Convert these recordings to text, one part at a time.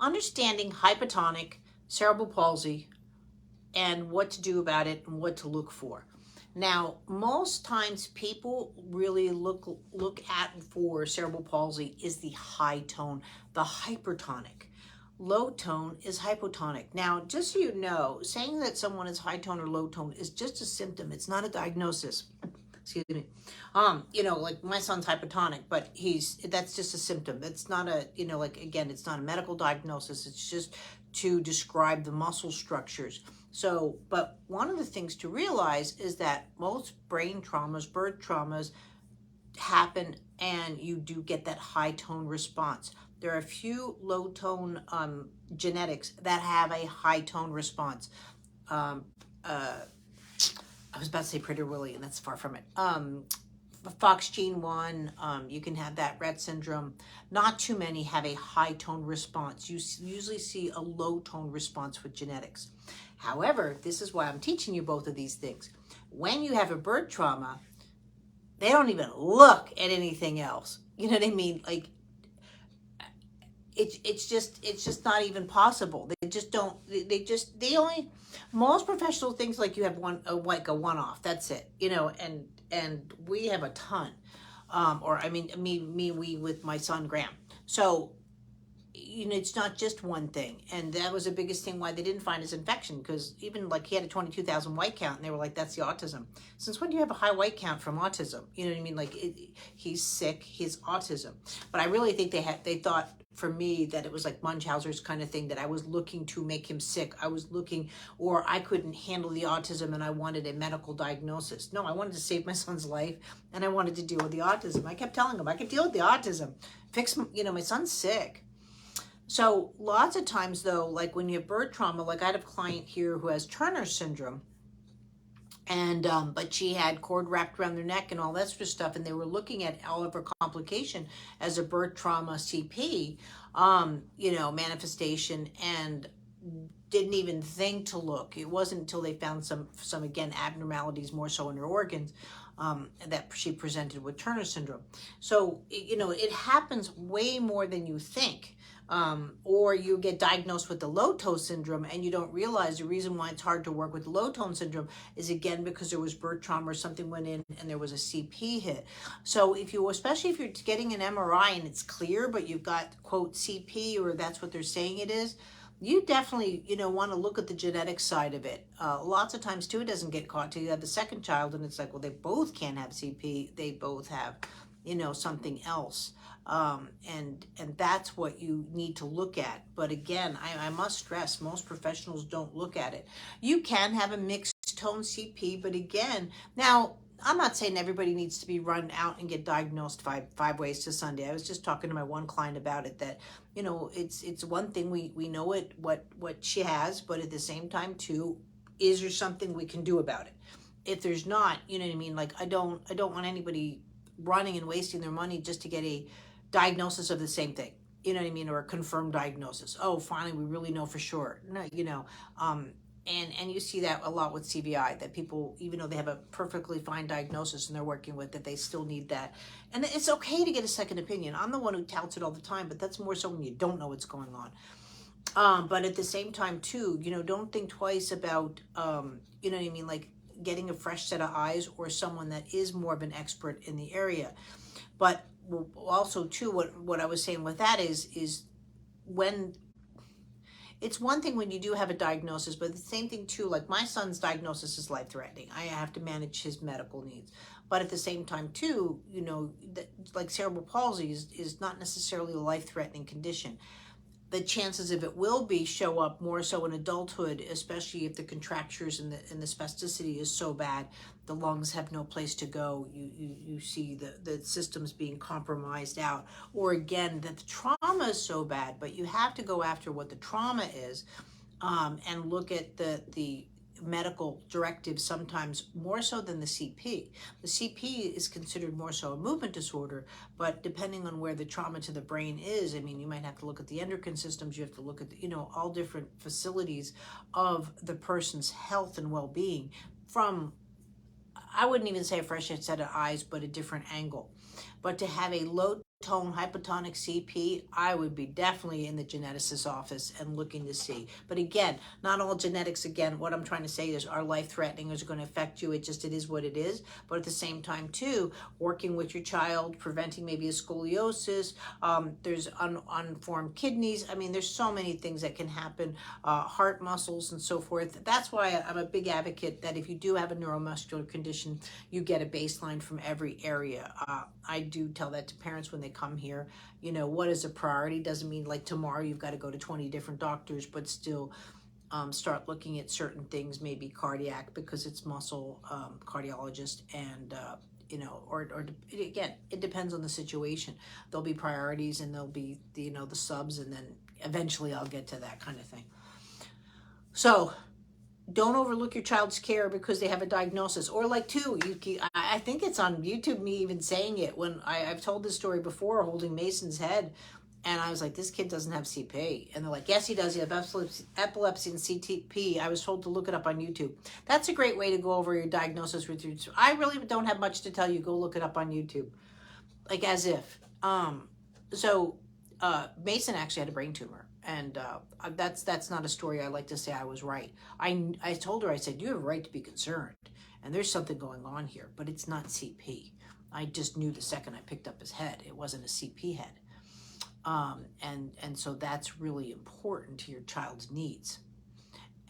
understanding hypotonic cerebral palsy and what to do about it and what to look for. Now, most times people really look at for cerebral palsy is the high tone, the hypertonic. Low tone is hypotonic. Now, just so you know, saying that someone is high tone or low tone is just a symptom. It's not a diagnosis. Excuse me. Like my son's hypotonic, but that's just a symptom. It's not a, like, again, it's not a medical diagnosis. It's just to describe the muscle structures. So, but one of the things to realize is that most brain traumas, birth traumas happen and you do get that high tone response. There are a few low tone genetics that have a high tone response. I was about to say Pretty Willy, and that's far from it. Fox gene 1, you can have that Rett syndrome. Not too many have a high tone response. You usually see a low tone response with genetics. However, this is why I'm teaching you both of these things. When you have a birth trauma, they don't even look at anything else. You know what I mean? Like, it's just not even possible. They just don't, most professional things, like you have like a one-off, that's it, and we have a ton, we with my son Graham. So, it's not just one thing. And that was the biggest thing why they didn't find his infection, because even like he had a 22,000 white count and they were like, that's the autism. Since when do you have a high white count from autism? You know what I mean? Like he's sick, he's autism. But I really think they thought for me that it was like Munchausen's kind of thing, that I was looking to make him sick. I was looking, or I couldn't handle the autism and I wanted a medical diagnosis. No, I wanted to save my son's life and I wanted to deal with the autism. I kept telling him I could deal with the autism, fix, my son's sick. So lots of times though, like when you have birth trauma, like I had a client here who has Turner syndrome, and but she had cord wrapped around their neck and all that sort of stuff, and they were looking at all of her complication as a birth trauma CP, manifestation, and didn't even think to look. It wasn't until they found some again abnormalities, more so in her organs, that she presented with Turner syndrome. So it happens way more than you think. Or you get diagnosed with the low tone syndrome and you don't realize the reason why it's hard to work with the low tone syndrome is again because there was birth trauma or something went in and there was a CP hit. So especially if you're getting an MRI and it's clear, but you've got quote CP, or that's what they're saying it is, you definitely, want to look at the genetic side of it. Lots of times too, it doesn't get caught till you have the second child and it's like, well, they both can't have CP. They both have, something else. And that's what you need to look at. But again, I must stress, most professionals don't look at it. You can have a mixed tone CP, but again, now I'm not saying everybody needs to be run out and get diagnosed five ways to Sunday. I was just talking to my one client about it, that, it's one thing we know what she has, but at the same time too, is there something we can do about it? If there's not, you know what I mean? Like I don't want anybody running and wasting their money just to get a diagnosis of the same thing, you know what I mean, or a confirmed diagnosis. Oh, finally, we really know for sure. No, and you see that a lot with CVI, that people, even though they have a perfectly fine diagnosis and they're working with it, they still need that. And it's okay to get a second opinion. I'm the one who touts it all the time, but that's more so when you don't know what's going on. But at the same time too, don't think twice about, you know what I mean, like getting a fresh set of eyes or someone that is more of an expert in the area. But also too, what I was saying with that is when it's one thing when you do have a diagnosis, but the same thing too, like my son's diagnosis is life-threatening. I have to manage his medical needs. But at the same time too, like cerebral palsy is not necessarily a life-threatening condition. The chances of it will show up more so in adulthood, especially if the contractures and the spasticity is so bad, the lungs have no place to go. You see the systems being compromised out, or again that the trauma is so bad. But you have to go after what the trauma is, and look at the medical directives sometimes more so than the CP. The CP is considered more so a movement disorder, but depending on where the trauma to the brain is, I mean, you might have to look at the endocrine systems, you have to look at, all different facilities of the person's health and well-being from, I wouldn't even say a fresh set of eyes, but a different angle. But to have a low tone hypotonic CP, I would be definitely in the geneticist's office and looking to see. But again, not all genetics, again, what I'm trying to say is are life-threatening, is going to affect you. It is what it is. But at the same time, too, working with your child, preventing maybe a scoliosis, there's unformed kidneys. I mean, there's so many things that can happen, heart muscles and so forth. That's why I'm a big advocate that if you do have a neuromuscular condition, you get a baseline from every area. I do tell that to parents when they come here. You know, what is a priority? Doesn't mean like tomorrow you've got to go to 20 different doctors, but still start looking at certain things, maybe cardiac because it's muscle, cardiologist, and you know, or again, it depends on the situation. There'll be priorities and there'll be the, you know, the subs, and then eventually I'll get to that kind of thing. So don't overlook your child's care because they have a diagnosis. Or like too, I think it's on YouTube, me even saying it, when I've told this story before, holding Mason's head, and I was like, this kid doesn't have CP. And they're like, yes, he does. He has epilepsy and CTP. I was told to look it up on YouTube. That's a great way to go over your diagnosis with your, I really don't have much to tell you. Go look it up on YouTube. Like as if. Mason actually had a brain tumor. And that's not a story I like to say I was right. I told her, I said, you have a right to be concerned. And there's something going on here, but it's not CP. I just knew the second I picked up his head. It wasn't a CP head. And so that's really important to your child's needs.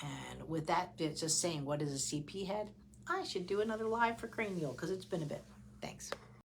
And with that, it's just saying, what is a CP head? I should do another live for cranial because it's been a bit. Thanks.